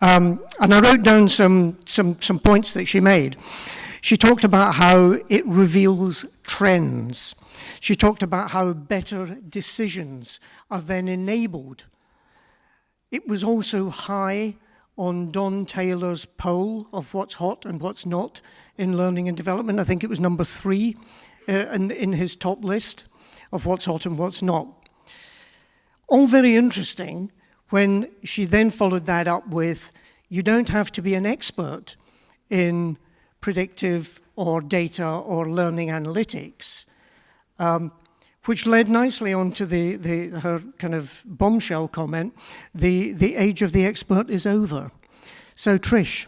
And I wrote down some points that she made. She talked about how it reveals trends. She talked about how better decisions are then enabled. It was also high on Don Taylor's poll of what's hot and what's not in learning and development. I think it was number 3 in his top list of what's hot and what's not. All very interesting when she then followed that up with, you don't have to be an expert in predictive or data or learning analytics, which led nicely onto her kind of bombshell comment, the age of the expert is over. So Trish,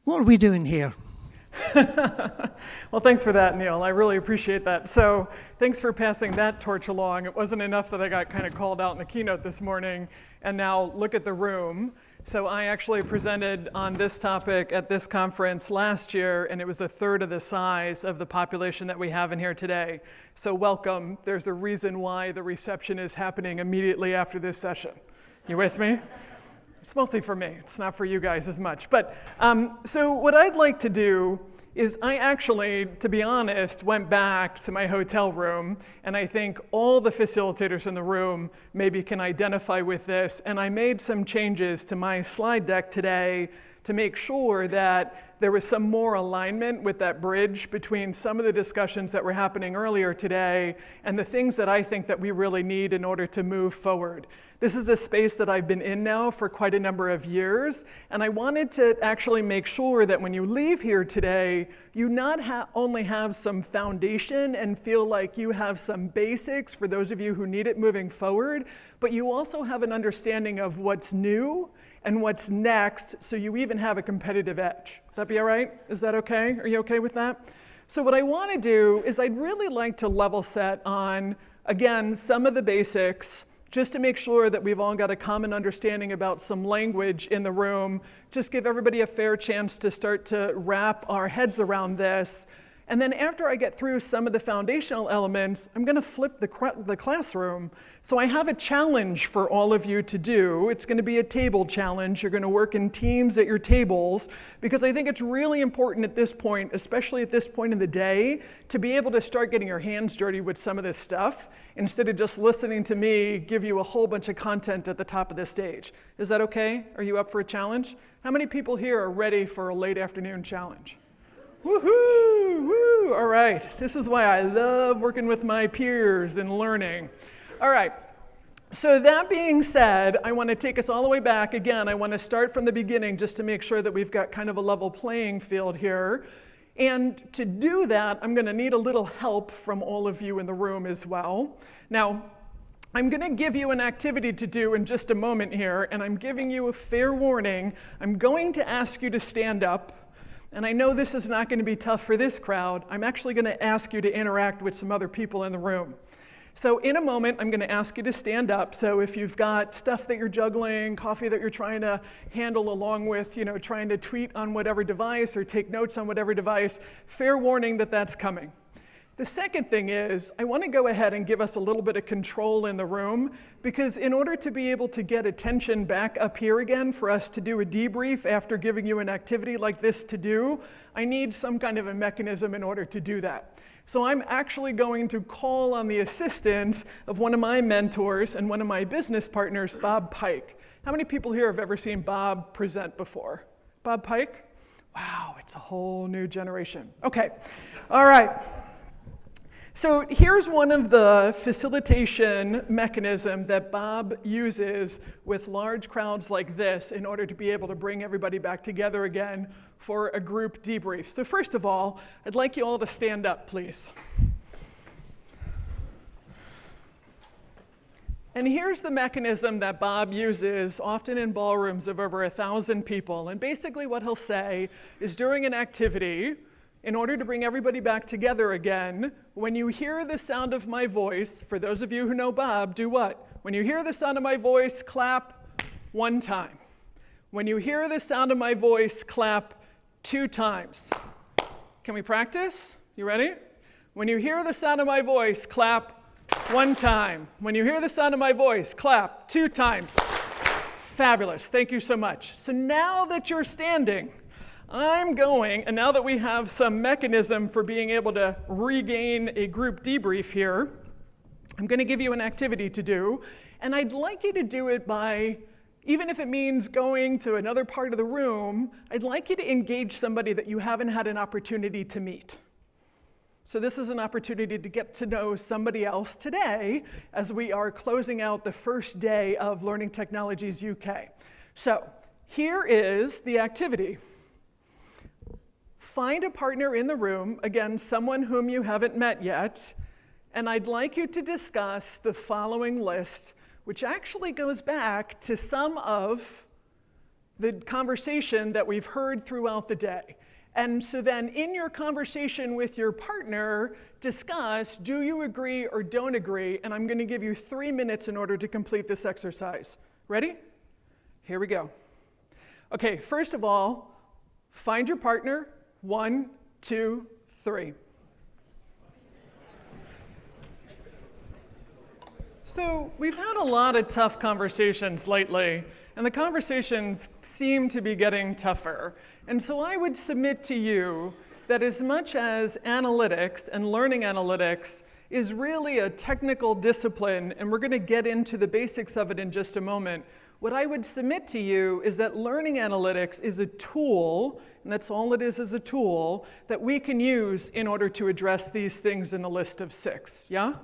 what are we doing here? Well, thanks for that, Neil. I really appreciate that. So thanks for passing that torch along. It wasn't enough that I got kind of called out in the keynote this morning, and now look at the room. So I actually presented on this topic at this conference last year, and it was 1/3 of the size of the population that we have in here today. So welcome. There's a reason why the reception is happening immediately after this session. You with me? It's mostly for me. It's not for you guys as much. But so what I'd like to do is I actually, to be honest, went back to my hotel room, and I think all the facilitators in the room maybe can identify with this, and I made some changes to my slide deck today to make sure that there was some more alignment with that bridge between some of the discussions that were happening earlier today and the things that I think that we really need in order to move forward. This is a space that I've been in now for quite a number of years, and I wanted to actually make sure that when you leave here today, you not only have some foundation and feel like you have some basics for those of you who need it moving forward, but you also have an understanding of what's new and what's next, so you even have a competitive edge. That be all right? Is that okay? Are you okay with that? So what I want to do is I'd really like to level set on, again, some of the basics, just to make sure that we've all got a common understanding about some language in the room, just give everybody a fair chance to start to wrap our heads around this. And then after I get through some of the foundational elements, I'm going to flip the classroom. So I have a challenge for all of you to do. It's going to be a table challenge. You're going to work in teams at your tables, because I think it's really important at this point, especially at this point in the day, to be able to start getting your hands dirty with some of this stuff, instead of just listening to me give you a whole bunch of content at the top of the stage. Is that okay? Are you up for a challenge? How many people here are ready for a late afternoon challenge? Woohoo! Woo! All right. This is why I love working with my peers and learning. All right. So that being said, I want to take us all the way back. Again, I want to start from the beginning just to make sure that we've got kind of a level playing field here. And to do that, I'm going to need a little help from all of you in the room as well. Now, I'm going to give you an activity to do in just a moment here, and I'm giving you a fair warning. I'm going to ask you to stand up. And I know this is not going to be tough for this crowd. I'm actually going to ask you to interact with some other people in the room. So in a moment, I'm going to ask you to stand up. So if you've got stuff that you're juggling, coffee that you're trying to handle along with, trying to tweet on whatever device or take notes on whatever device, fair warning that that's coming. The second thing is, I want to go ahead and give us a little bit of control in the room, because in order to be able to get attention back up here again for us to do a debrief after giving you an activity like this to do, I need some kind of a mechanism in order to do that. So I'm actually going to call on the assistance of one of my mentors and one of my business partners, Bob Pike. How many people here have ever seen Bob present before? Bob Pike? Wow, it's a whole new generation. Okay, all right. So here's one of the facilitation mechanisms that Bob uses with large crowds like this in order to be able to bring everybody back together again for a group debrief. So first of all, I'd like you all to stand up, please. And here's the mechanism that Bob uses, often in ballrooms of over 1,000 people. And basically what he'll say is, during an activity, in order to bring everybody back together again, when you hear the sound of my voice, for those of you who know Bob, do what? When you hear the sound of my voice, clap 1 time. When you hear the sound of my voice, clap 2 times. Can we practice? You ready? When you hear the sound of my voice, clap 1 time. When you hear the sound of my voice, clap 2 times. Fabulous, thank you so much. So now that you're standing, I'm going, and now that we have some mechanism for being able to regain a group debrief here, I'm going to give you an activity to do, and I'd like you to do it by, even if it means going to another part of the room, I'd like you to engage somebody that you haven't had an opportunity to meet. So this is an opportunity to get to know somebody else today as we are closing out the first day of Learning Technologies UK. So here is the activity. Find a partner in the room, again, someone whom you haven't met yet, and I'd like you to discuss the following list, which actually goes back to some of the conversation that we've heard throughout the day. And so then in your conversation with your partner, discuss, do you agree or don't agree? And I'm going to give you 3 minutes in order to complete this exercise. Ready? Here we go. Okay, first of all, find your partner. 1, 2, 3. So we've had a lot of tough conversations lately, and the conversations seem to be getting tougher. And so I would submit to you that as much as analytics and learning analytics is really a technical discipline, and we're going to get into the basics of it in just a moment, what I would submit to you is that learning analytics is a tool, and that's all it is a tool, that we can use in order to address these things in the list of 6, yeah?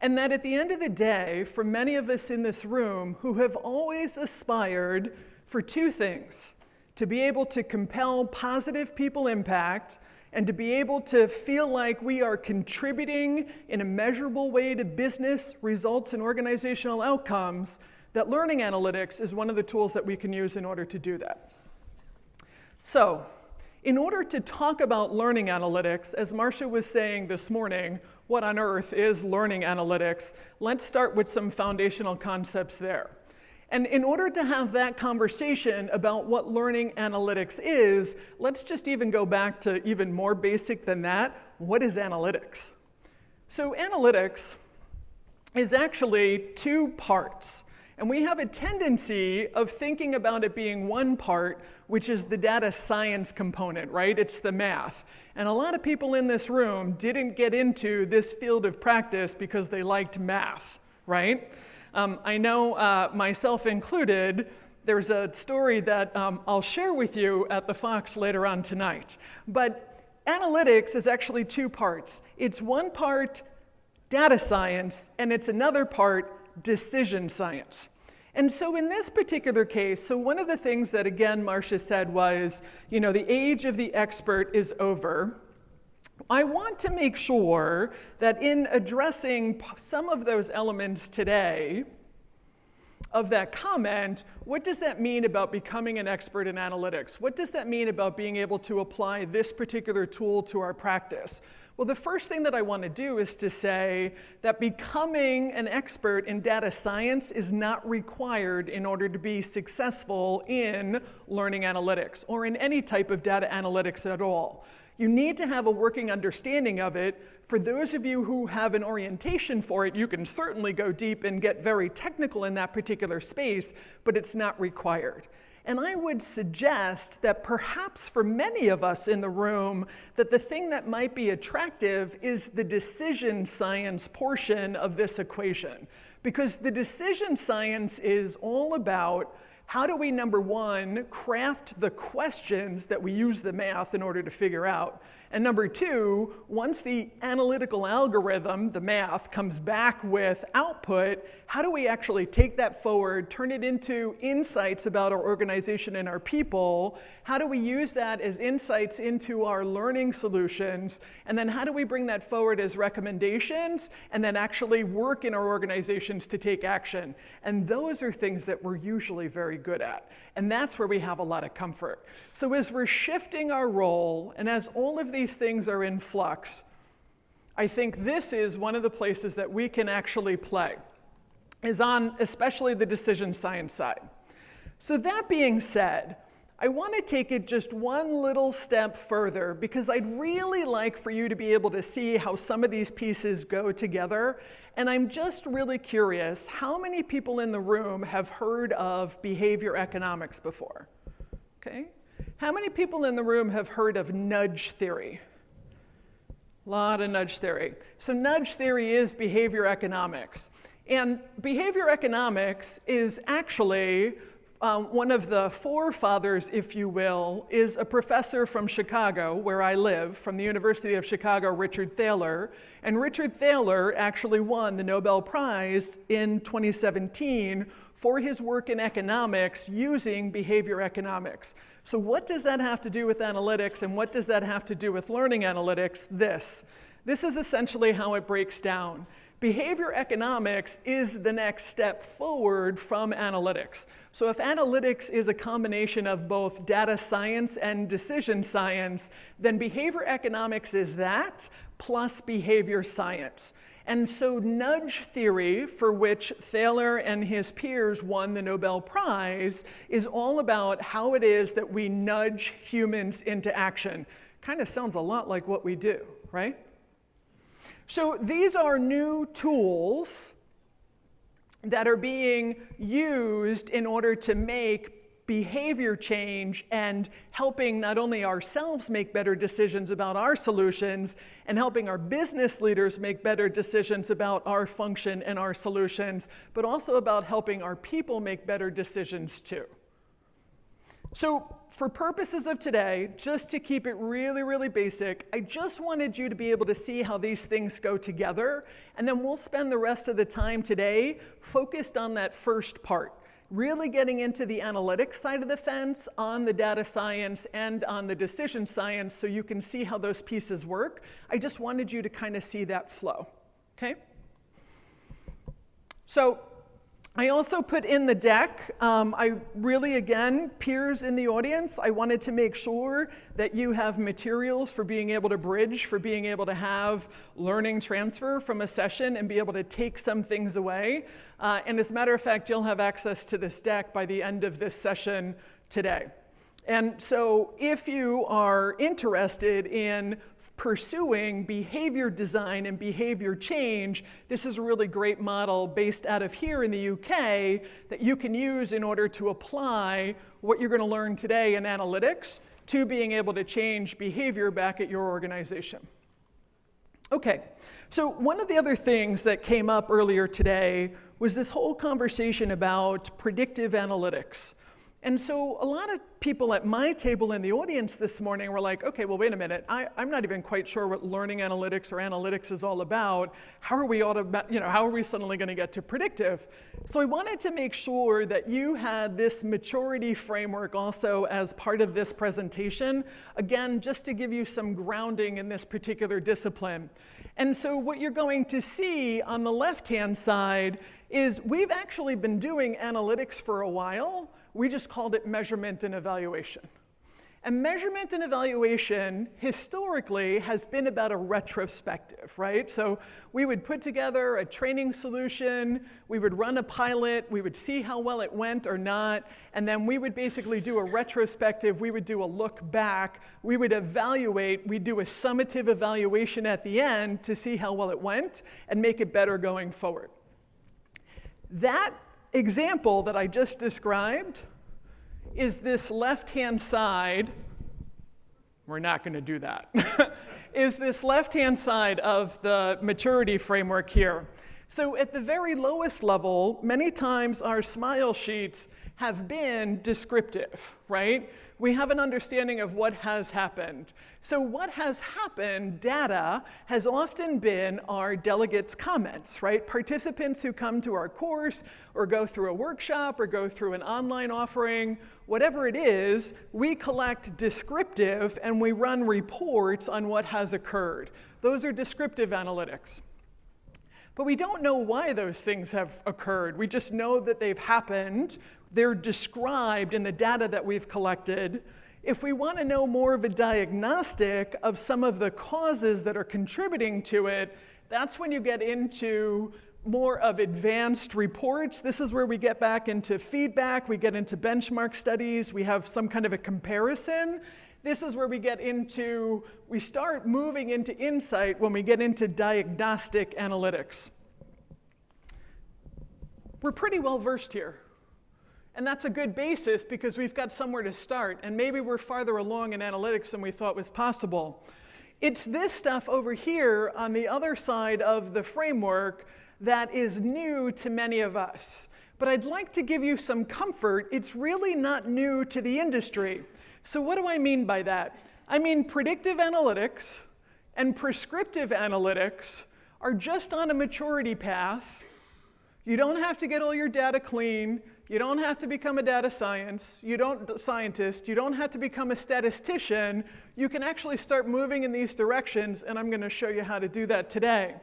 And that at the end of the day, for many of us in this room who have always aspired for 2 things, to be able to compel positive people impact and to be able to feel like we are contributing in a measurable way to business results and organizational outcomes, that learning analytics is one of the tools that we can use in order to do that. So, in order to talk about learning analytics, as Marcia was saying this morning, what on earth is learning analytics? Let's start with some foundational concepts there. And in order to have that conversation about what learning analytics is, let's just even go back to even more basic than that. What is analytics? So analytics is actually 2 parts. And we have a tendency of thinking about it being one part, which is the data science component, right? It's the math. And a lot of people in this room didn't get into this field of practice because they liked math, right? I know myself included, there's a story that I'll share with you at the Fox later on tonight. But analytics is actually 2 parts. It's one part data science, and it's another part decision science. And so in this particular case, so one of the things that, again, Marcia said was, you know, the age of the expert is over. I want to make sure that in addressing some of those elements today of that comment, what does that mean about becoming an expert in analytics? What does that mean about being able to apply this particular tool to our practice? Well, the first thing that I want to do is to say that becoming an expert in data science is not required in order to be successful in learning analytics or in any type of data analytics at all. You need to have a working understanding of it. For those of you who have an orientation for it, you can certainly go deep and get very technical in that particular space, but it's not required. And I would suggest that perhaps for many of us in the room, that the thing that might be attractive is the decision science portion of this equation. Because the decision science is all about how do we, number one, craft the questions that we use the math in order to figure out? And number two, once the analytical algorithm, the math, comes back with output, how do we actually take that forward, turn it into insights about our organization and our people? How do we use that as insights into our learning solutions? And then how do we bring that forward as recommendations and then actually work in our organizations to take action? And those are things that we're usually very good at. And that's where we have a lot of comfort. So as we're shifting our role, and as all of these things are in flux, I think this is one of the places that we can actually play, is on especially the decision science side. So that being said, I want to take it just one little step further because I'd really like for you to be able to see how some of these pieces go together. And I'm just really curious, how many people in the room have heard of behavior economics before? Okay. How many people in the room have heard of nudge theory? A lot of nudge theory. So nudge theory is behavior economics. And behavior economics is actually one of the forefathers, if you will, is a professor from Chicago, where I live, from the University of Chicago, Richard Thaler. And Richard Thaler actually won the Nobel Prize in 2017 for his work in economics using behavior economics. So what does that have to do with analytics, and what does that have to do with learning analytics? This is essentially how it breaks down. Behavior economics is the next step forward from analytics. So if analytics is a combination of both data science and decision science, then behavior economics is that plus behavior science. And so nudge theory, for which Thaler and his peers won the Nobel Prize, is all about how it is that we nudge humans into action. Kind of sounds a lot like what we do, right? So these are new tools that are being used in order to make behavior change and helping not only ourselves make better decisions about our solutions and helping our business leaders make better decisions about our function and our solutions, but also about helping our people make better decisions too. So for purposes of today, just to keep it really, really basic, I just wanted you to be able to see how these things go together, and then we'll spend the rest of the time today focused on that first part, really getting into the analytics side of the fence, on the data science and on the decision science, so you can see how those pieces work. I just wanted you to kind of see that flow, okay? So I also put in the deck, I really, again, peers in the audience, I wanted to make sure that you have materials for being able to bridge, for being able to have learning transfer from a session and be able to take some things away. And as a matter of fact, you'll have access to this deck by the end of this session today. And so if you are interested in pursuing behavior design and behavior change, this is a really great model based out of here in the UK that you can use in order to apply what you're going to learn today in analytics to being able to change behavior back at your organization. Okay, so one of the other things that came up earlier today was this whole conversation about predictive analytics. And so a lot of people at my table in the audience this morning were like, okay, well, wait a minute. I'm not even quite sure what learning analytics or analytics is all about. How are we suddenly going to get to predictive? So I wanted to make sure that you had this maturity framework also as part of this presentation. Again, just to give you some grounding in this particular discipline. And so what you're going to see on the left-hand side is we've actually been doing analytics for a while. We just called it measurement and evaluation. And measurement and evaluation historically has been about a retrospective, right? So we would put together a training solution, we would run a pilot, we would see how well it went or not, and then we would basically do a retrospective, we would do a look back, we would evaluate, we'd do a summative evaluation at the end to see how well it went and make it better going forward. That example that I just described is this left-hand side, we're not going to do that, is this left-hand side of the maturity framework here. So at the very lowest level, many times our smile sheets have been descriptive, right? We have an understanding of what has happened. So what has happened, data, has often been our delegates' comments, right? Participants who come to our course or go through a workshop or go through an online offering, whatever it is, we collect descriptive and we run reports on what has occurred. Those are descriptive analytics. But we don't know why those things have occurred. We just know that they've happened. They're described in the data that we've collected. If we want to know more of a diagnostic of some of the causes that are contributing to it, that's when you get into more of advanced reports. This is where we get back into feedback, we get into benchmark studies, we have some kind of a comparison. This is where we start moving into insight when we get into diagnostic analytics. We're pretty well versed here. And that's a good basis because we've got somewhere to start, and maybe we're farther along in analytics than we thought was possible. It's this stuff over here on the other side of the framework that is new to many of us. But I'd like to give you some comfort. It's really not new to the industry. So what do I mean by that? I mean predictive analytics and prescriptive analytics are just on a maturity path. You don't have to get all your data clean. You don't have to become a data scientist. You don't have to become a statistician. You can actually start moving in these directions, and I'm going to show you how to do that today.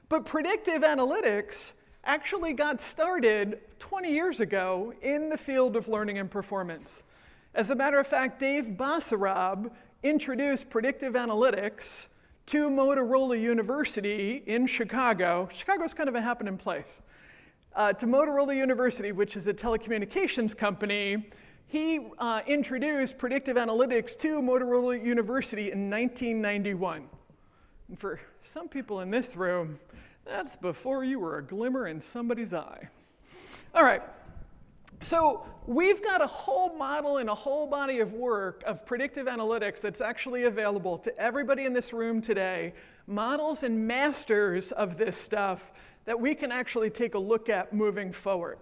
But predictive analytics actually got started 20 years ago in the field of learning and performance. As a matter of fact, Dave Basarab introduced predictive analytics to Motorola University in Chicago. Chicago's kind of a happening place. To Motorola University, which is a telecommunications company. He introduced predictive analytics to Motorola University in 1991. And for some people in this room, that's before you were a glimmer in somebody's eye. All right. So we've got a whole model and a whole body of work of predictive analytics that's actually available to everybody in this room today, models and masters of this stuff that we can actually take a look at moving forward.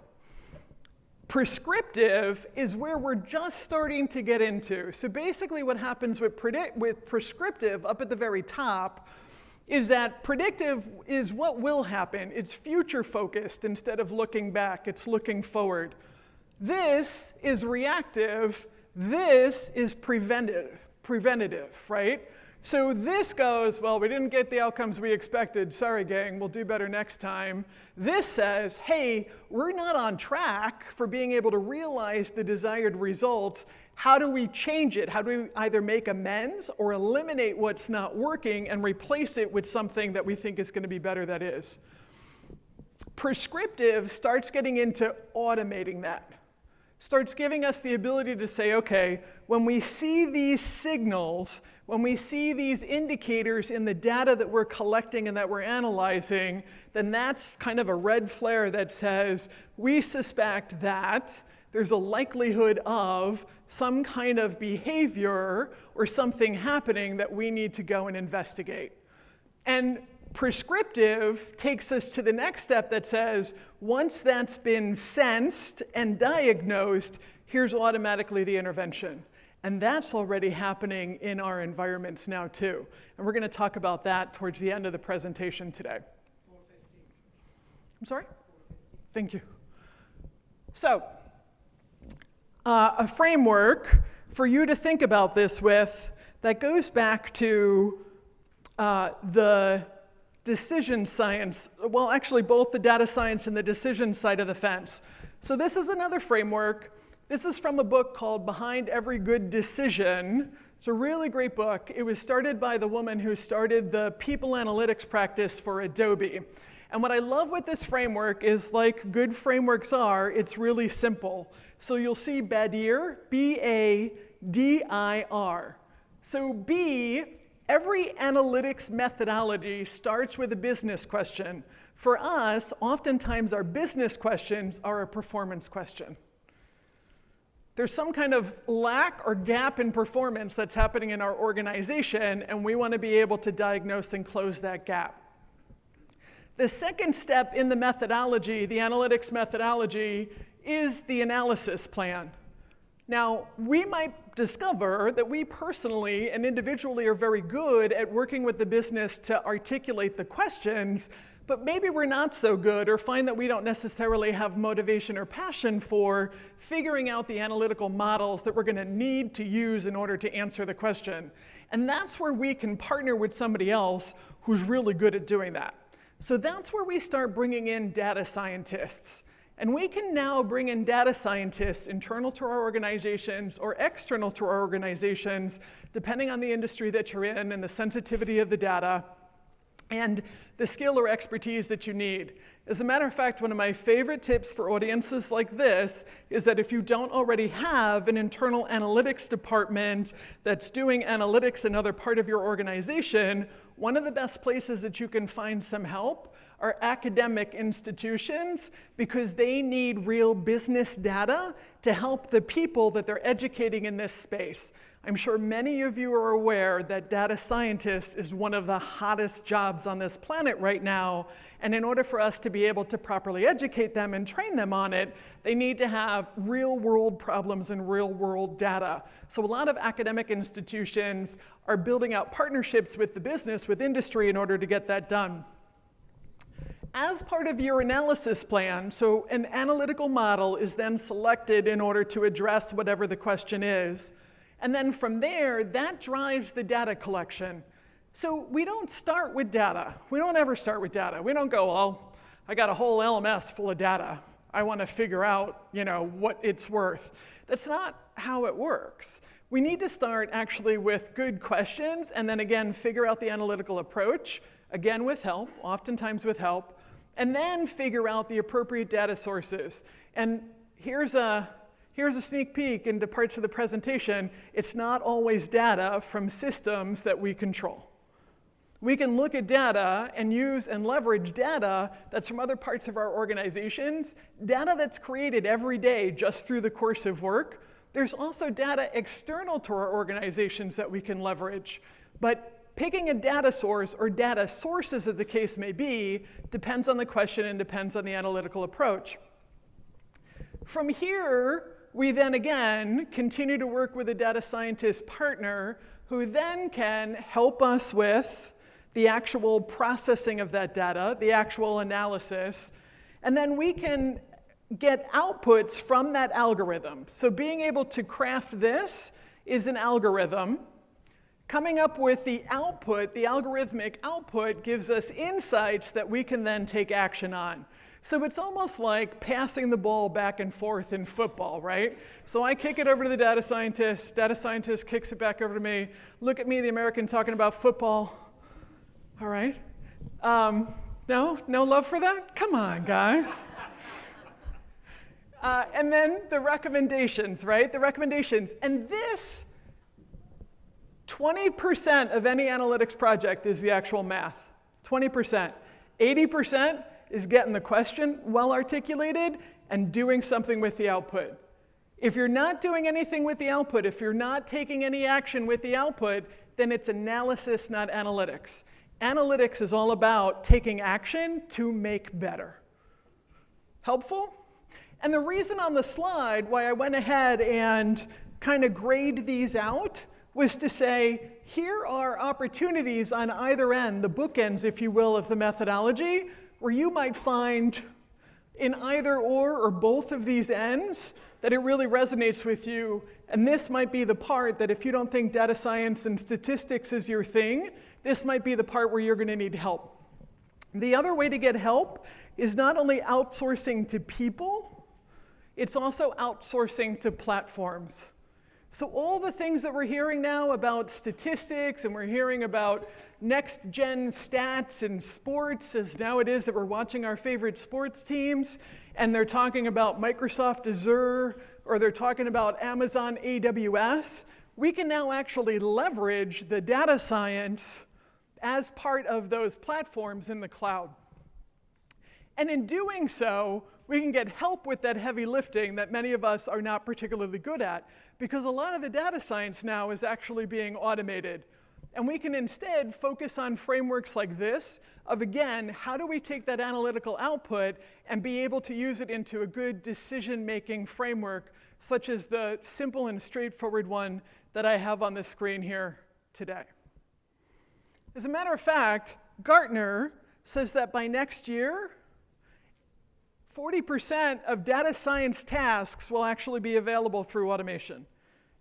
Prescriptive is where we're just starting to get into. So basically what happens with prescriptive up at the very top is that predictive is what will happen. It's future focused instead of looking back, it's looking forward. This is reactive, this is preventative, right? So this goes, well, we didn't get the outcomes we expected. Sorry, gang, we'll do better next time. This says, hey, we're not on track for being able to realize the desired results. How do we change it? How do we either make amends or eliminate what's not working and replace it with something that we think is going to be better that is? Prescriptive starts getting into automating that. Starts giving us the ability to say, okay, when we see these signals, when we see these indicators in the data that we're collecting and that we're analyzing, then that's kind of a red flare that says, we suspect that there's a likelihood of some kind of behavior or something happening that we need to go and investigate. And prescriptive takes us to the next step that says, once that's been sensed and diagnosed, here's automatically the intervention. And that's already happening in our environments now too. And we're going to talk about that towards the end of the presentation today. 4:15. I'm sorry? 4:15. Thank you. So, a framework for you to think about this with that goes back to the decision science, well, actually both the data science and the decision side of the fence. So this is another framework. This is from a book called Behind Every Good Decision. It's a really great book. It was started by the woman who started the people analytics practice for Adobe. And what I love with this framework is, like good frameworks are, it's really simple. So you'll see BADIR, B-A-D-I-R. So B, every analytics methodology starts with a business question. For us, oftentimes our business questions are a performance question. There's some kind of lack or gap in performance that's happening in our organization, and we want to be able to diagnose and close that gap. The second step in the methodology, the analytics methodology, is the analysis plan. Now, we might discover that we personally and individually are very good at working with the business to articulate the questions, but maybe we're not so good or find that we don't necessarily have motivation or passion for figuring out the analytical models that we're going to need to use in order to answer the question. And that's where we can partner with somebody else who's really good at doing that. So that's where we start bringing in data scientists. And we can now bring in data scientists internal to our organizations or external to our organizations, depending on the industry that you're in and the sensitivity of the data. and the skill or expertise that you need. As a matter of fact, one of my favorite tips for audiences like this is that if you don't already have an internal analytics department that's doing analytics in another part of your organization, one of the best places that you can find some help are academic institutions, because they need real business data to help the people that they're educating in this space. I'm sure many of you are aware that data scientist is one of the hottest jobs on this planet right now, and in order for us to be able to properly educate them and train them on it, they need to have real-world problems and real-world data. So a lot of academic institutions are building out partnerships with the business, with industry, in order to get that done. As part of your analysis plan, so an analytical model is then selected in order to address whatever the question is. And then from there, that drives the data collection. So we don't start with data. We don't ever start with data. We don't go, well, I got a whole LMS full of data. I want to figure out, what it's worth. That's not how it works. We need to start actually with good questions, and then again, figure out the analytical approach, again with help, oftentimes with help, and then figure out the appropriate data sources. And here's a sneak peek into parts of the presentation. It's not always data from systems that we control. We can look at data and use and leverage data that's from other parts of our organizations, data that's created every day just through the course of work. There's also data external to our organizations that we can leverage. But picking a data source, or data sources as the case may be, depends on the question and depends on the analytical approach. From here, we then again continue to work with a data scientist partner who then can help us with the actual processing of that data, the actual analysis, and then we can get outputs from that algorithm. So being able to craft this is an algorithm. Coming up with the output, the algorithmic output, gives us insights that we can then take action on. So it's almost like passing the ball back and forth in football, right? So I kick it over to the data scientist kicks it back over to me. Look at me, the American, talking about football. All right. No love for that? Come on, guys. And then the recommendations, right? The recommendations. And this 20% of any analytics project is the actual math. 20%. 80% is getting the question well articulated and doing something with the output. If you're not doing anything with the output, if you're not taking any action with the output, then it's analysis, not analytics. Analytics is all about taking action to make better. Helpful? And the reason on the slide why I went ahead and kind of grade these out was to say, here are opportunities on either end, the bookends, if you will, of the methodology, where you might find in either or both of these ends that it really resonates with you. And this might be the part that if you don't think data science and statistics is your thing, this might be the part where you're going to need help. The other way to get help is not only outsourcing to people, it's also outsourcing to platforms. So all the things that we're hearing now about statistics, and we're hearing about next-gen stats and sports, as now it is that we're watching our favorite sports teams, and they're talking about Microsoft Azure, or they're talking about Amazon AWS, we can now actually leverage the data science as part of those platforms in the cloud. And in doing so, we can get help with that heavy lifting that many of us are not particularly good at, because a lot of the data science now is actually being automated. And we can instead focus on frameworks like this of, again, how do we take that analytical output and be able to use it into a good decision-making framework, such as the simple and straightforward one that I have on the screen here today. As a matter of fact, Gartner says that by next year, 40% of data science tasks will actually be available through automation.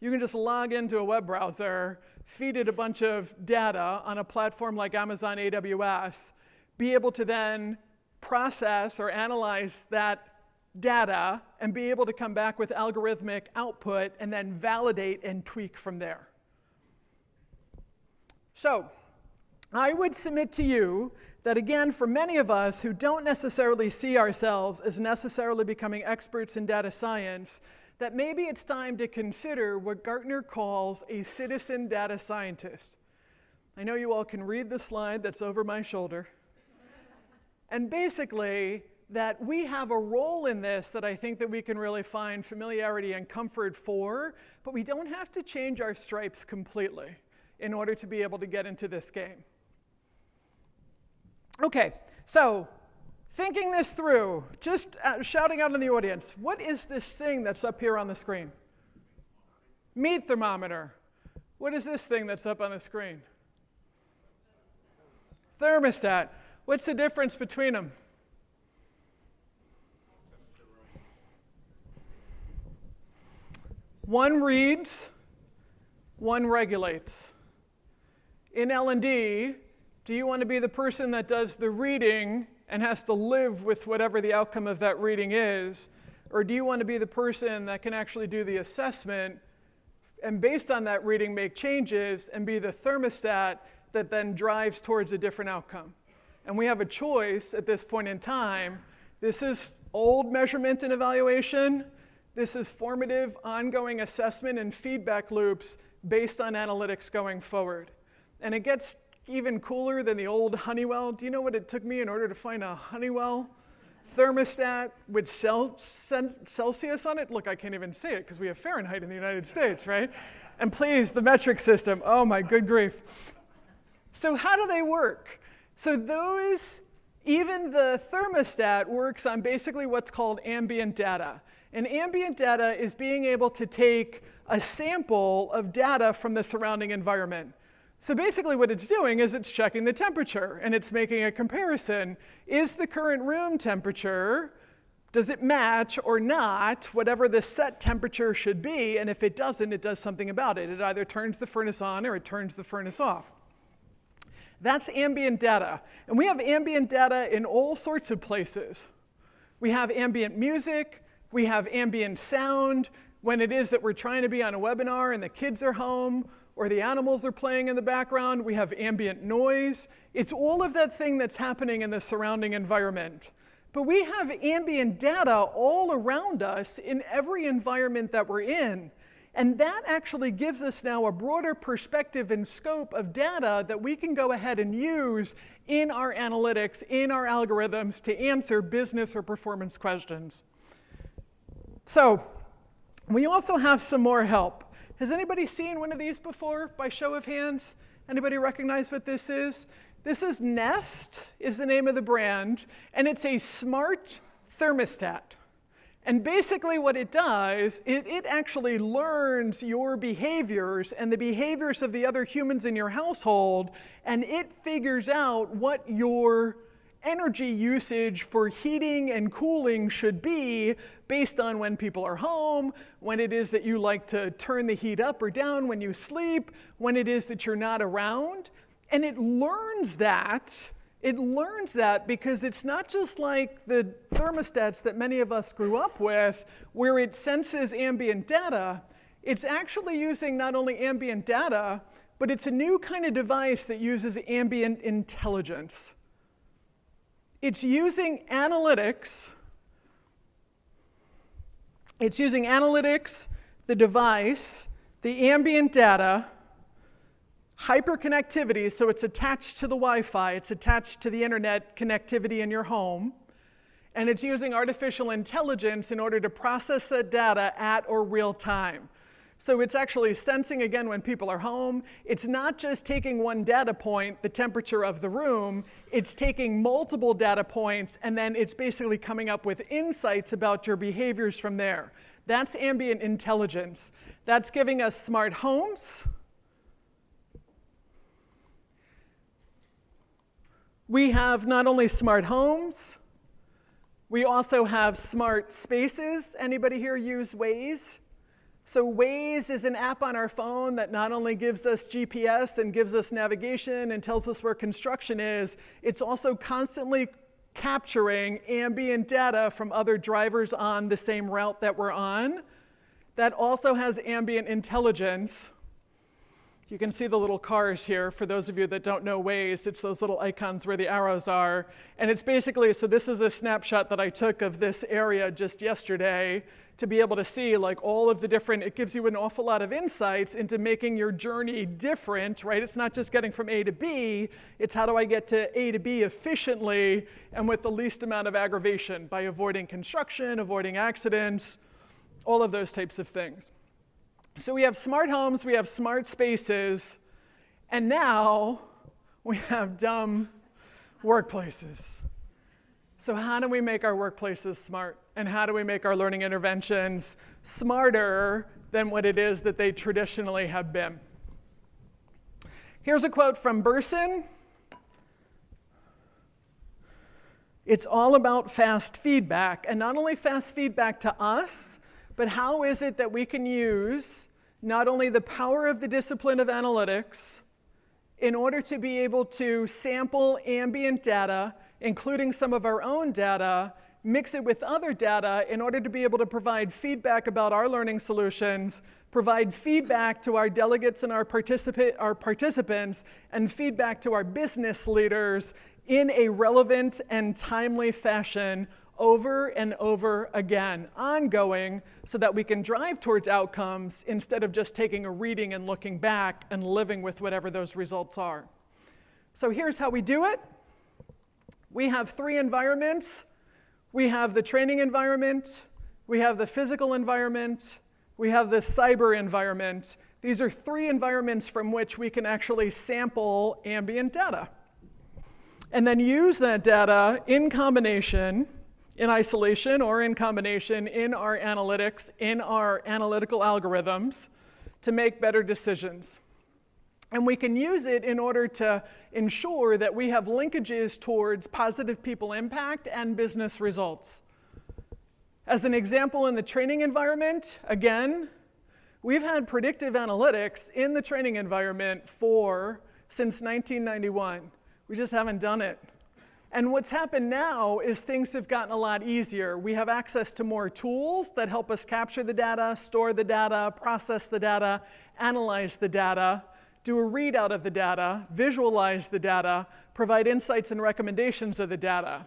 You can just log into a web browser, feed it a bunch of data on a platform like Amazon AWS, be able to then process or analyze that data and be able to come back with algorithmic output and then validate and tweak from there. So I would submit to you that, again, for many of us who don't necessarily see ourselves as necessarily becoming experts in data science, that maybe it's time to consider what Gartner calls a citizen data scientist. I know you all can read the slide that's over my shoulder. And basically, that we have a role in this that I think that we can really find familiarity and comfort for, but we don't have to change our stripes completely in order to be able to get into this game. Okay, so thinking this through, just shouting out in the audience, what is this thing that's up here on the screen? Meat thermometer. What is this thing that's up on the screen? Thermostat. What's the difference between them? One reads, one regulates. In L&D, do you want to be the person that does the reading and has to live with whatever the outcome of that reading is? Or do you want to be the person that can actually do the assessment and based on that reading make changes and be the thermostat that then drives towards a different outcome? And we have a choice at this point in time. This is old measurement and evaluation. This is formative, ongoing assessment and feedback loops based on analytics going forward. And it gets even cooler than the old Honeywell. Do you know what it took me in order to find a Honeywell thermostat with Celsius on it? Look, I can't even say it because we have Fahrenheit in the United States, right? And please, the metric system. Oh my good grief. So how do they work? So even the thermostat works on basically what's called ambient data. And ambient data is being able to take a sample of data from the surrounding environment. So basically what it's doing is it's checking the temperature and it's making a comparison. Is the current room temperature, does it match or not whatever the set temperature should be? And if it doesn't, it does something about it. It either turns the furnace on or it turns the furnace off. That's ambient data. And we have ambient data in all sorts of places. We have ambient music, we have ambient sound, when it is that we're trying to be on a webinar and the kids are home, or the animals are playing in the background, we have ambient noise. It's all of that thing that's happening in the surrounding environment. But we have ambient data all around us in every environment that we're in. And that actually gives us now a broader perspective and scope of data that we can go ahead and use in our analytics, in our algorithms to answer business or performance questions. So we also have some more help. Has anybody seen one of these before, by show of hands? Anybody recognize what this is? This is Nest, is the name of the brand, and it's a smart thermostat. And basically what it does, it actually learns your behaviors and the behaviors of the other humans in your household, and it figures out what your energy usage for heating and cooling should be based on when people are home, when it is that you like to turn the heat up or down when you sleep, when it is that you're not around. And it learns that. It learns that because it's not just like the thermostats that many of us grew up with, where it senses ambient data. It's actually using not only ambient data, but it's a new kind of device that uses ambient intelligence. It's using analytics. It's using analytics, the device, the ambient data, hyperconnectivity, so it's attached to the Wi-Fi, it's attached to the internet connectivity in your home, and it's using artificial intelligence in order to process that data at or real time. So it's actually sensing, again, when people are home. It's not just taking one data point, the temperature of the room. It's taking multiple data points, and then it's basically coming up with insights about your behaviors from there. That's ambient intelligence. That's giving us smart homes. We have not only smart homes, we also have smart spaces. Anybody here use Waze? So Waze is an app on our phone that not only gives us GPS and gives us navigation and tells us where construction is, it's also constantly capturing ambient data from other drivers on the same route that we're on. That also has ambient intelligence. You can see the little cars here. For those of you that don't know Waze, it's those little icons where the arrows are. And it's basically, so this is a snapshot that I took of this area just yesterday to be able to see like all of the different, it gives you an awful lot of insights into making your journey different, right? It's not just getting from A to B, it's how do I get to A to B efficiently and with the least amount of aggravation by avoiding construction, avoiding accidents, all of those types of things. So we have smart homes, we have smart spaces, and now we have dumb workplaces. So how do we make our workplaces smart? And how do we make our learning interventions smarter than what it is that they traditionally have been? Here's a quote from Burson. It's all about fast feedback, and not only fast feedback to us, but how is it that we can use not only the power of the discipline of analytics in order to be able to sample ambient data, including some of our own data, mix it with other data in order to be able to provide feedback about our learning solutions, provide feedback to our delegates and our participants, and feedback to our business leaders in a relevant and timely fashion over and over again, ongoing, so that we can drive towards outcomes instead of just taking a reading and looking back and living with whatever those results are. So here's how we do it. We have 3 environments. We have the training environment, we have the physical environment, we have the cyber environment. These are 3 environments from which we can actually sample ambient data. And then use that data in combination, in isolation or in combination in our analytics, in our analytical algorithms to make better decisions. And we can use it in order to ensure that we have linkages towards positive people impact and business results. As an example, in the training environment, again, we've had predictive analytics in the training environment since 1991. We just haven't done it. And what's happened now is things have gotten a lot easier. We have access to more tools that help us capture the data, store the data, process the data, analyze the data, do a readout of the data, visualize the data, provide insights and recommendations of the data.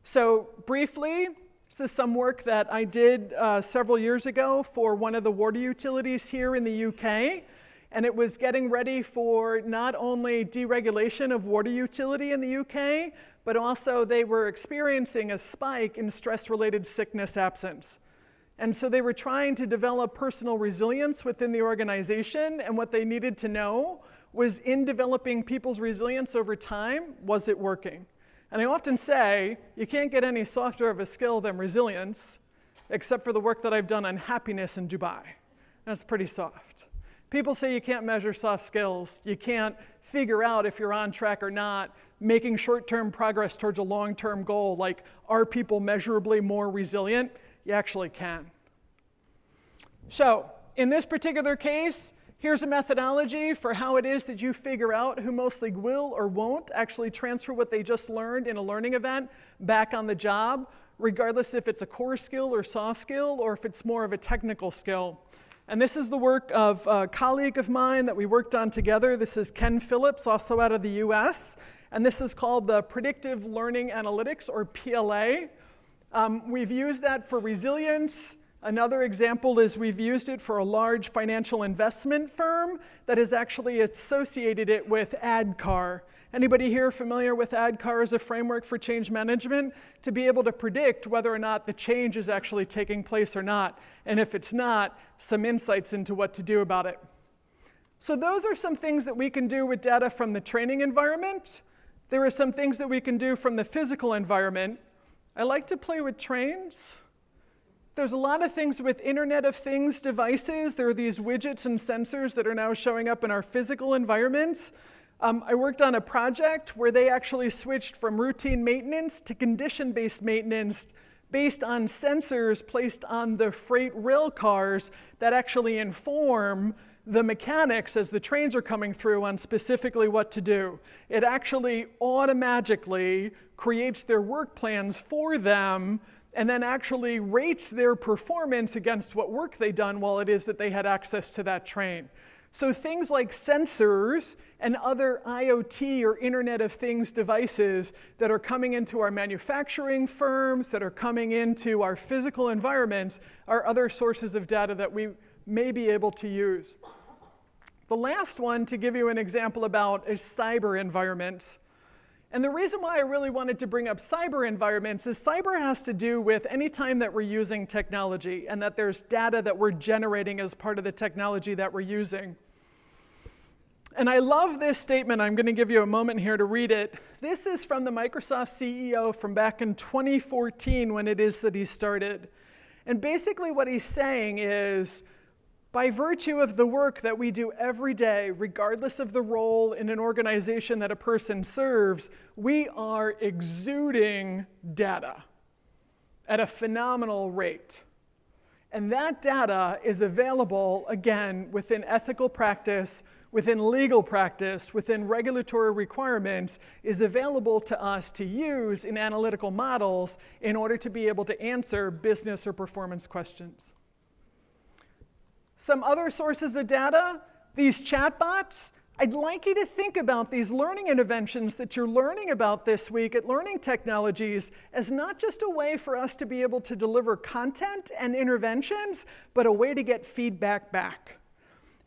So briefly, this is some work that I did several years ago for one of the water utilities here in the UK. And it was getting ready for not only deregulation of water utility in the UK, but also they were experiencing a spike in stress-related sickness absence. And so they were trying to develop personal resilience within the organization, and what they needed to know was, in developing people's resilience over time, was it working? And I often say, you can't get any softer of a skill than resilience, except for the work that I've done on happiness in Dubai. That's pretty soft. People say you can't measure soft skills. You can't figure out if you're on track or not, making short-term progress towards a long-term goal, like are people measurably more resilient? You actually can. So in this particular case, here's a methodology for how it is that you figure out who mostly will or won't actually transfer what they just learned in a learning event back on the job, regardless if it's a core skill or soft skill, or if it's more of a technical skill. And this is the work of a colleague of mine that we worked on together. This is Ken Phillips, also out of the US. And this is called the Predictive Learning Analytics, or PLA. We've used that for resilience. Another example is we've used it for a large financial investment firm that has actually associated it with ADCAR. Anybody here familiar with ADCAR as a framework for change management? To be able to predict whether or not the change is actually taking place or not. And if it's not, some insights into what to do about it. So those are some things that we can do with data from the training environment. There are some things that we can do from the physical environment. I like to play with trains. There's a lot of things with Internet of Things devices. There are these widgets and sensors that are now showing up in our physical environments. I worked on a project where they actually switched from routine maintenance to condition-based maintenance based on sensors placed on the freight rail cars that actually inform the mechanics as the trains are coming through on specifically what to do. It actually automatically creates their work plans for them and then actually rates their performance against what work they've done while it is that they had access to that train. So things like sensors and other IoT or Internet of Things devices that are coming into our manufacturing firms, that are coming into our physical environments, are other sources of data that we may be able to use. The last one to give you an example about is cyber environments. And the reason why I really wanted to bring up cyber environments is cyber has to do with any time that we're using technology and that there's data that we're generating as part of the technology that we're using. And I love this statement. I'm going to give you a moment here to read it. This is from the Microsoft CEO from back in 2014 when it is that he started. And basically what he's saying is, by virtue of the work that we do every day, regardless of the role in an organization that a person serves, we are exuding data at a phenomenal rate. And that data is available, again, within ethical practice, within legal practice, within regulatory requirements, is available to us to use in analytical models in order to be able to answer business or performance questions. Some other sources of data, these chatbots. I'd like you to think about these learning interventions that you're learning about this week at Learning Technologies as not just a way for us to be able to deliver content and interventions, but a way to get feedback back.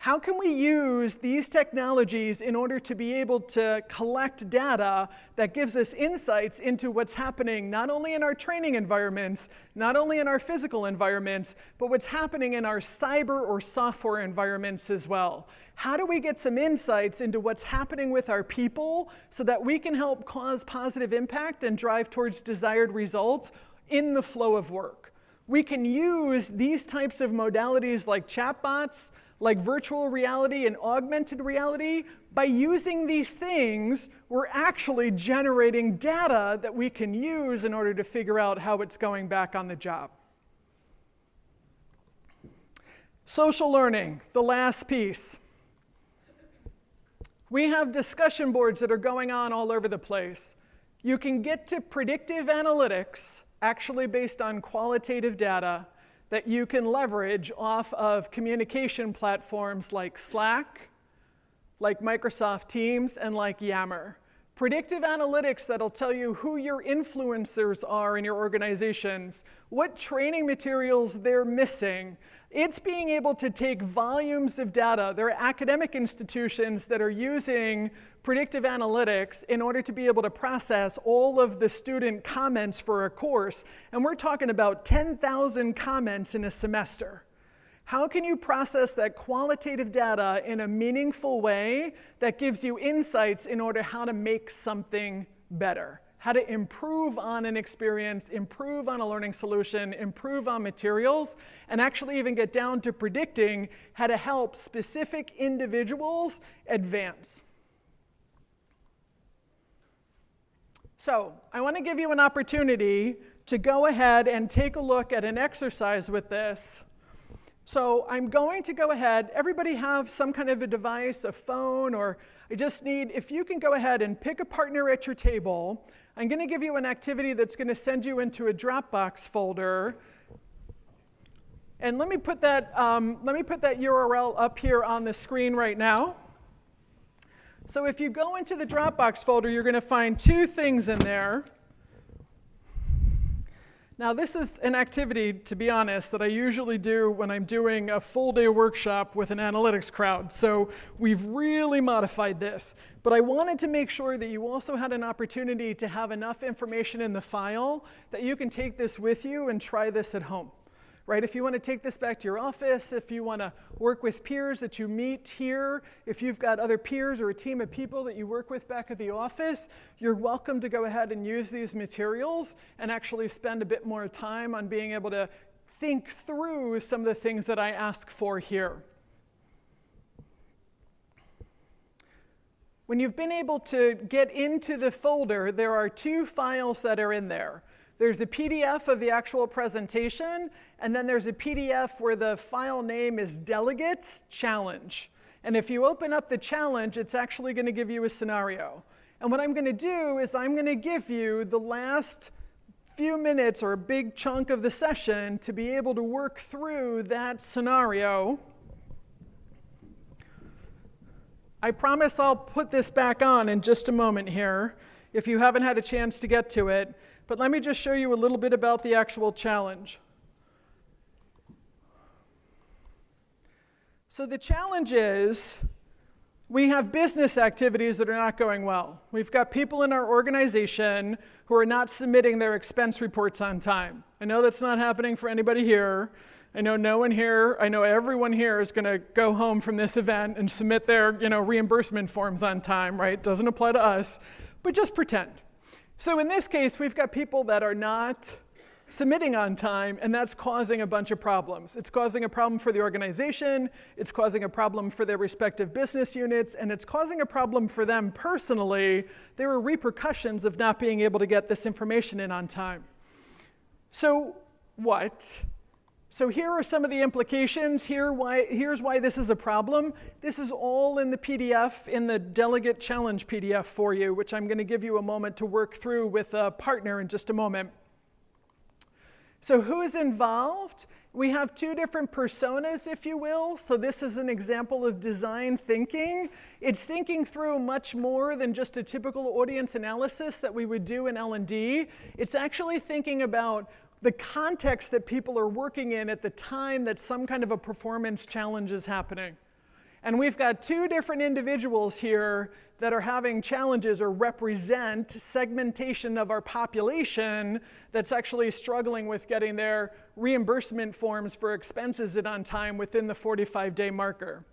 How can we use these technologies in order to be able to collect data that gives us insights into what's happening not only in our training environments, not only in our physical environments, but what's happening in our cyber or software environments as well? How do we get some insights into what's happening with our people so that we can help cause positive impact and drive towards desired results in the flow of work? We can use these types of modalities like chatbots, like virtual reality and augmented reality. By using these things, we're actually generating data that we can use in order to figure out how it's going back on the job. Social learning, the last piece. We have discussion boards that are going on all over the place. You can get to predictive analytics, actually based on qualitative data, that you can leverage off of communication platforms like Slack, like Microsoft Teams, and like Yammer. Predictive analytics that'll tell you who your influencers are in your organizations, what training materials they're missing. It's being able to take volumes of data. There are academic institutions that are using predictive analytics in order to be able to process all of the student comments for a course. And we're talking about 10,000 comments in a semester. How can you process that qualitative data in a meaningful way that gives you insights in order how to make something better? How to improve on an experience, improve on a learning solution, improve on materials, and actually even get down to predicting how to help specific individuals advance. So I want to give you an opportunity to go ahead and take a look at an exercise with this. So I'm going to go ahead, everybody have some kind of a device, a phone, or I just need, if you can go ahead and pick a partner at your table. I'm going to give you an activity that's going to send you into a Dropbox folder. And let me put that URL up here on the screen right now. So if you go into the Dropbox folder, you're going to find two things in there. Now this is an activity, to be honest, that I usually do when I'm doing a full day workshop with an analytics crowd. So we've really modified this. But I wanted to make sure that you also had an opportunity to have enough information in the file that you can take this with you and try this at home. Right? If you want to take this back to your office, if you want to work with peers that you meet here, if you've got other peers or a team of people that you work with back at the office, you're welcome to go ahead and use these materials and actually spend a bit more time on being able to think through some of the things that I ask for here. When you've been able to get into the folder, there are two files that are in there. There's a PDF of the actual presentation, and then there's a PDF where the file name is Delegates Challenge. And if you open up the challenge, it's actually going to give you a scenario. And what I'm going to do is I'm going to give you the last few minutes or a big chunk of the session to be able to work through that scenario. I promise I'll put this back on in just a moment here, if you haven't had a chance to get to it. But let me just show you a little bit about the actual challenge. So the challenge is, we have business activities that are not going well. We've got people in our organization who are not submitting their expense reports on time. I know that's not happening for anybody here. I know no one here, I know everyone here is going to go home from this event and submit their reimbursement forms on time, right? Doesn't apply to us, but just pretend. So in this case, we've got people that are not submitting on time, and that's causing a bunch of problems. It's causing a problem for the organization, it's causing a problem for their respective business units, and it's causing a problem for them personally. There are repercussions of not being able to get this information in on time. So what? So here are some of the implications. Here's why this is a problem. This is all in the PDF, in the Delegate Challenge PDF for you, which I'm going to give you a moment to work through with a partner in just a moment. So who is involved? We have two different personas, if you will. So this is an example of design thinking. It's thinking through much more than just a typical audience analysis that we would do in L&D. It's actually thinking about the context that people are working in at the time that some kind of a performance challenge is happening. And we've got two different individuals here that are having challenges or represent segmentation of our population that's actually struggling with getting their reimbursement forms for expenses in on time within the 45-day marker.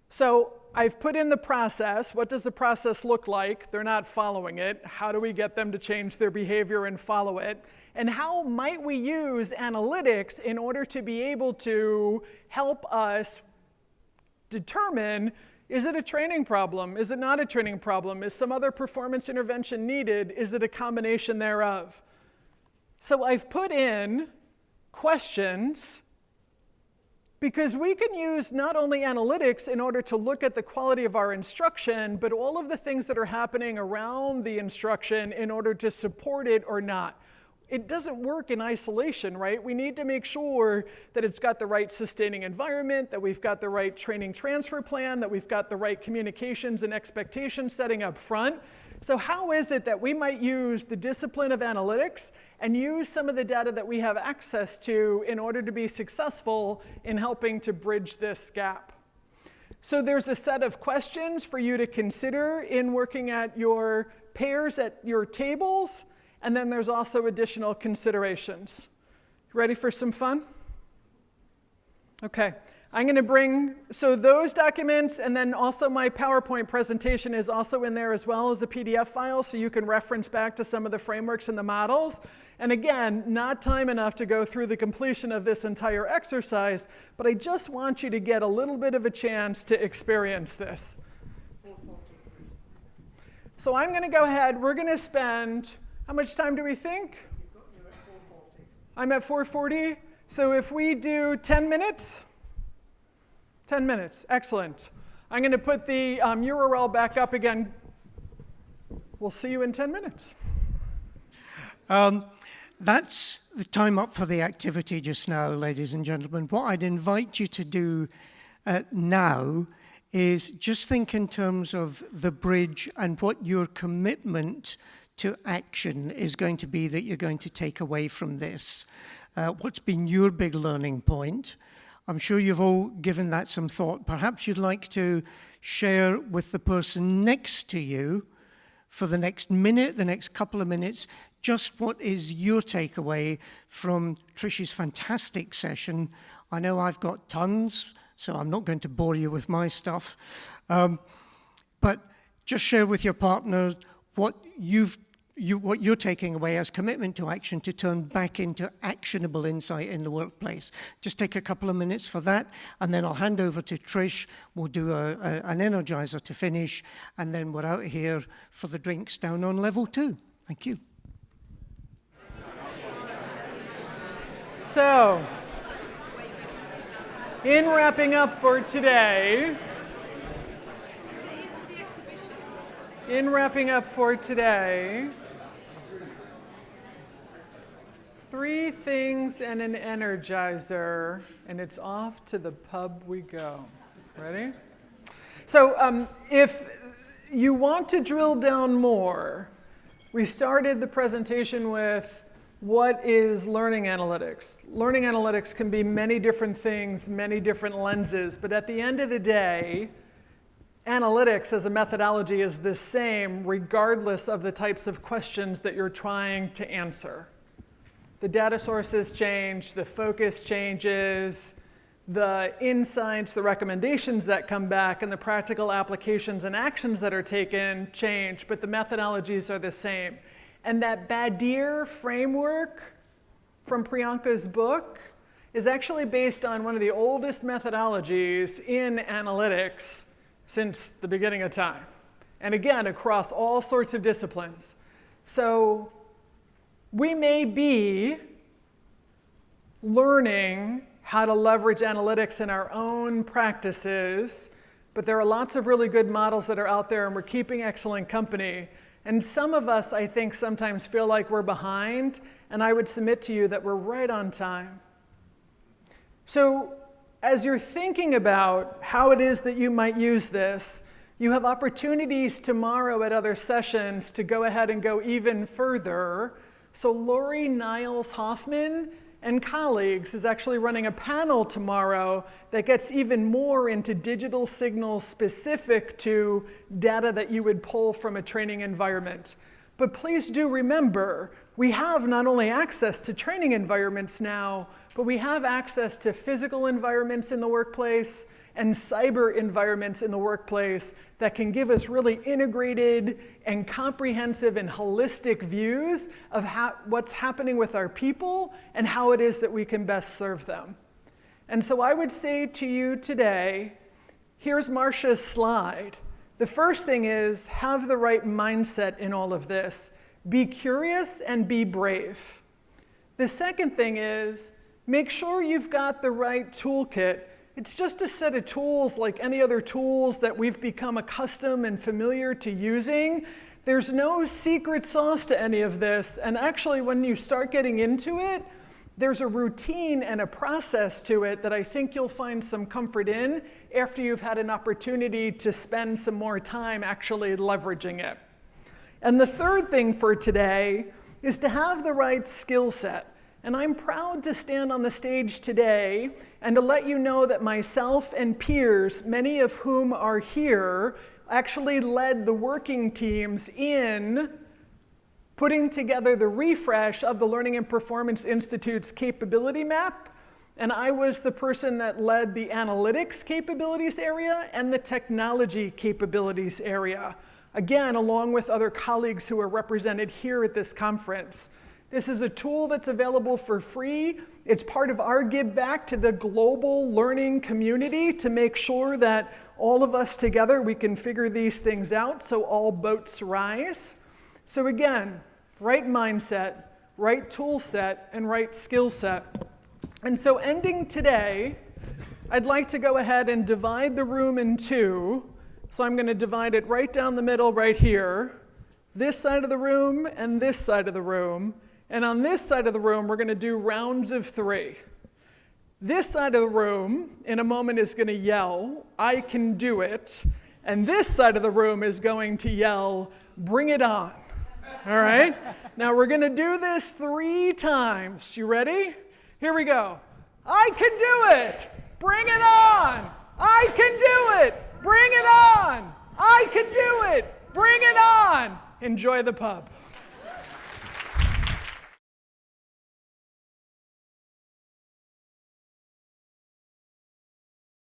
So I've put in the process. What does the process look like? They're not following it. How do we get them to change their behavior and follow it? And how might we use analytics in order to be able to help us determine, is it a training problem? Is it not a training problem? Is some other performance intervention needed? Is it a combination thereof? So I've put in questions because we can use not only analytics in order to look at the quality of our instruction, but all of the things that are happening around the instruction in order to support it or not. It doesn't work in isolation, right? We need to make sure that it's got the right sustaining environment, that we've got the right training transfer plan, that we've got the right communications and expectation setting up front. So how is it that we might use the discipline of analytics and use some of the data that we have access to in order to be successful in helping to bridge this gap? So there's a set of questions for you to consider in working at your pairs at your tables. And then there's also additional considerations. Ready for some fun? Okay, I'm going to bring, so those documents and then also my PowerPoint presentation is also in there as well as a PDF file, so you can reference back to some of the frameworks and the models. And again, not time enough to go through the completion of this entire exercise, but I just want you to get a little bit of a chance to experience this. So I'm going to go ahead, we're going to spend, how much time do we think? You're at 4:40. I'm at 4:40. So if we do 10 minutes? 10 minutes, excellent. I'm going to put the URL back up again. We'll see you in 10 minutes. That's the time up for the activity just now, ladies and gentlemen. What I'd invite you to do now is just think in terms of the bridge and what your commitment to action is going to be that you're going to take away from this. What's been your big learning point? I'm sure you've all given that some thought. Perhaps you'd like to share with the person next to you for the next minute, the next couple of minutes, just what is your takeaway from Trish's fantastic session. I know I've got tons, so I'm not going to bore you with my stuff. But just share with your partner what you're taking away as commitment to action to turn back into actionable insight in the workplace. Just take a couple of minutes for that, and then I'll hand over to Trish. We'll do an energizer to finish, and then we're out here for the drinks down on level 2. Thank you. So, in wrapping up for today, three things and an energizer, and it's off to the pub we go. Ready? So if you want to drill down more, we started the presentation with what is learning analytics. Learning analytics can be many different things, many different lenses, but at the end of the day, analytics as a methodology is the same regardless of the types of questions that you're trying to answer. The data sources change, the focus changes, the insights, the recommendations that come back, and the practical applications and actions that are taken change, but the methodologies are the same. And that Badir framework from Priyanka's book is actually based on one of the oldest methodologies in analytics since the beginning of time. And again, across all sorts of disciplines. So we may be learning how to leverage analytics in our own practices, but there are lots of really good models that are out there, and we're keeping excellent company. And some of us, I think, sometimes feel like we're behind, and I would submit to you that we're right on time. So as you're thinking about how it is that you might use this, you have opportunities tomorrow at other sessions to go ahead and go even further. So Lori Niles Hoffman and colleagues is actually running a panel tomorrow that gets even more into digital signals specific to data that you would pull from a training environment. But please do remember, we have not only access to training environments now, but we have access to physical environments in the workplace and cyber environments in the workplace that can give us really integrated and comprehensive and holistic views of what's happening with our people and how it is that we can best serve them. And so I would say to you today, here's Marcia's slide. The first thing is have the right mindset in all of this. Be curious and be brave. The second thing is make sure you've got the right toolkit. It's just a set of tools like any other tools that we've become accustomed and familiar to using. There's no secret sauce to any of this, and actually when you start getting into it, there's a routine and a process to it that I think you'll find some comfort in after you've had an opportunity to spend some more time actually leveraging it. And the third thing for today is to have the right skill set. And I'm proud to stand on the stage today and to let you know that myself and peers, many of whom are here, actually led the working teams in putting together the refresh of the Learning and Performance Institute's capability map. And I was the person that led the analytics capabilities area and the technology capabilities area. Again, along with other colleagues who are represented here at this conference. This is a tool that's available for free. It's part of our give back to the global learning community to make sure that all of us together, we can figure these things out so all boats rise. So again, right mindset, right tool set, and right skill set. And so ending today, I'd like to go ahead and divide the room in two. So I'm going to divide it right down the middle right here, this side of the room and this side of the room. And on this side of the room, we're going to do rounds of 3. This side of the room, in a moment, is going to yell, "I can do it." And this side of the room is going to yell, "Bring it on." All right? Now, we're going to do this 3 times. You ready? Here we go. I can do it. Bring it on. I can do it. Bring it on. I can do it. Bring it on. Enjoy the pub.